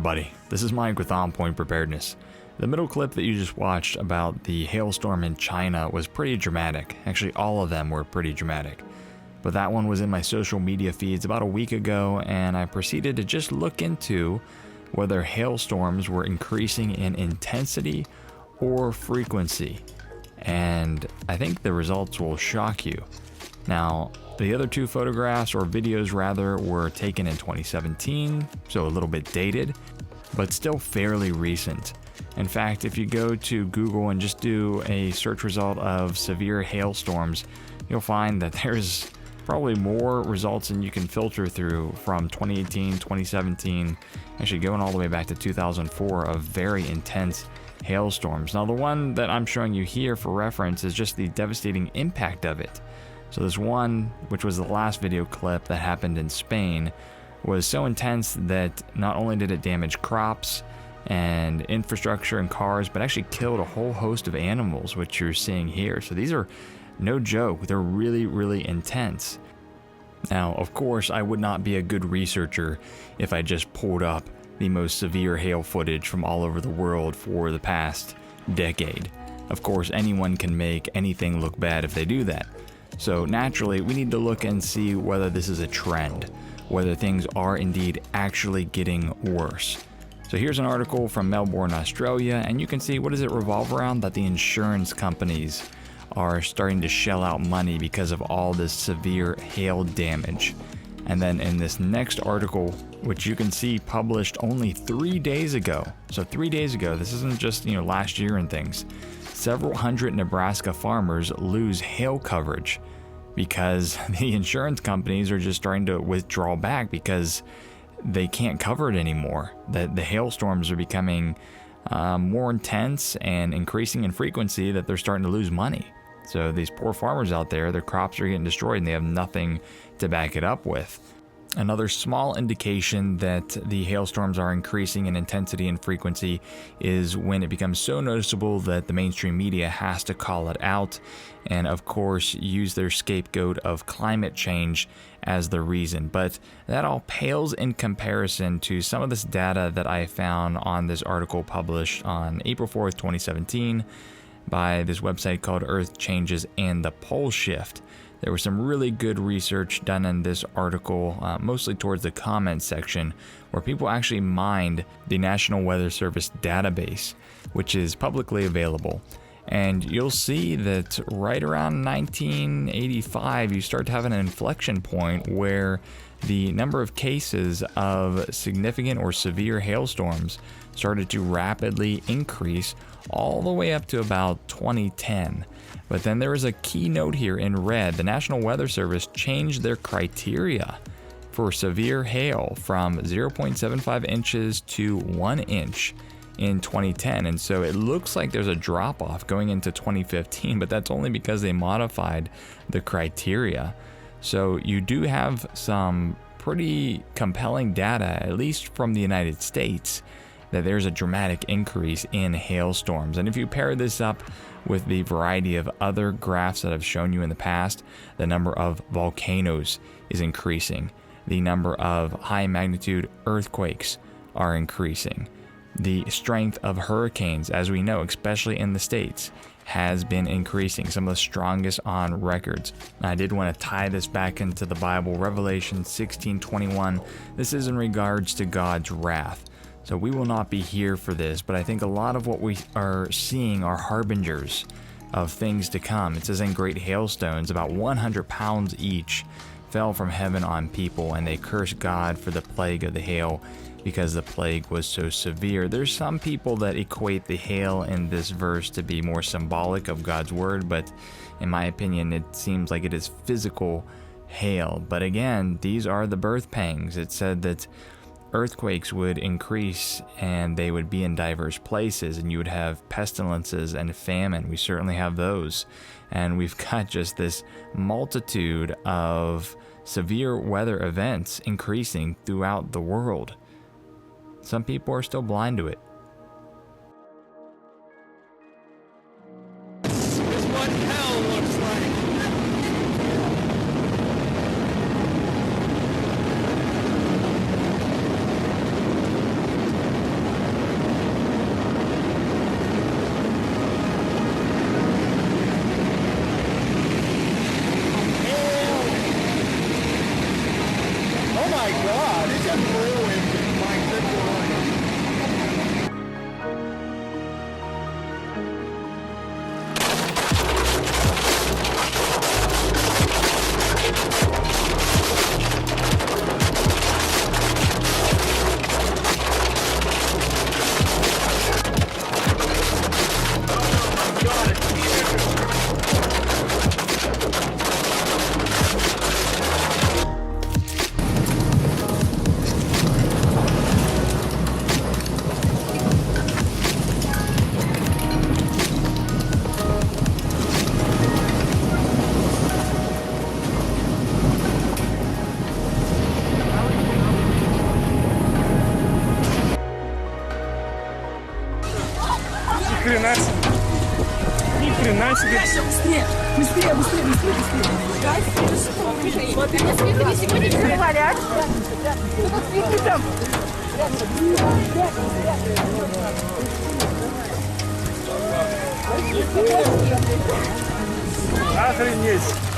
everybody, this is Mike with On Point Preparedness. The middle clip that you just watched about the hailstorm in China was pretty dramatic. Actually, all of them were pretty dramatic. But that one was in my social media feeds about a week ago, and I proceeded to just look into whether hailstorms were increasing in intensity or frequency. And I think the results will shock you. Now, the other two photographs, or videos rather, were taken in 2017, so a little bit dated, but still fairly recent. In fact, if you go to Google and just do a search result of severe hailstorms, you'll find that there's probably more results than you can filter through from 2018, 2017, actually going all the way back to 2004 of very intense hailstorms. Now, the one that I'm showing you here for reference is just the devastating impact of it. So this one, which was the last video clip that happened in Spain, was so intense that not only did it damage crops and infrastructure and cars, but actually killed a whole host of animals, which you're seeing here. So these are no joke. They're really, really intense. Now, of course, I would not be a good researcher if I just pulled up the most severe hail footage from all over the world for the past decade. Of course, anyone can make anything look bad if they do that. So naturally, we need to look and see whether this is a trend, whether things are indeed actually getting worse. So here's an article from Melbourne, Australia, and you can see, what does it revolve around? That the insurance companies are starting to shell out money because of all this severe hail damage. And then in this next article, which you can see published only 3 days ago. So 3 days ago, this isn't just, last year and things. Several hundred Nebraska farmers lose hail coverage because the insurance companies are just starting to withdraw back because they can't cover it anymore. The hailstorms are becoming more intense and increasing in frequency, that they're starting to lose money. So these poor farmers out there, their crops are getting destroyed and they have nothing to back it up with. Another small indication that the hailstorms are increasing in intensity and frequency is when it becomes so noticeable that the mainstream media has to call it out and, of course, use their scapegoat of climate change as the reason. But that all pales in comparison to some of this data that I found on this article published on April 4th, 2017 by this website called Earth Changes and the Pole Shift. There was some really good research done in this article, mostly towards the comments section, where people actually mined the National Weather Service database, which is publicly available. And you'll see that right around 1985, you start to have an inflection point where the number of cases of significant or severe hailstorms started to rapidly increase all the way up to about 2010. But then there is a key note here in red. The National Weather Service changed their criteria for severe hail from 0.75 inches to 1 inch in 2010. And so it looks like there's a drop off going into 2015, but that's only because they modified the criteria. So you do have some pretty compelling data, at least from the United States, that there's a dramatic increase in hailstorms. And if you pair this up with the variety of other graphs that I've shown you in the past, the number of volcanoes is increasing. The number of high magnitude earthquakes are increasing. The strength of hurricanes, as we know, especially in the States, has been increasing, some of the strongest on records. I did want to tie this back into the Bible, Revelation 16:21. This is in regards to God's wrath. So we will not be here for this, but I think a lot of what we are seeing are harbingers of things to come. It says, in great hailstones, about 100 pounds each, fell from heaven on people, and they cursed God for the plague of the hail, because the plague was so severe. There's some people that equate the hail in this verse to be more symbolic of God's word, but in my opinion, it seems like it is physical hail. But again, these are the birth pangs. It said that earthquakes would increase and they would be in diverse places, and you would have pestilences and famine. We certainly have those. And we've got just this multitude of severe weather events increasing throughout the world. Some people are still blind to it. This is what hell looks like. Хрена себе. Быстрее, быстрее, быстрее, быстрее, быстрее. Вот, сегодня не закрывали, а? Тут там. Охренеть.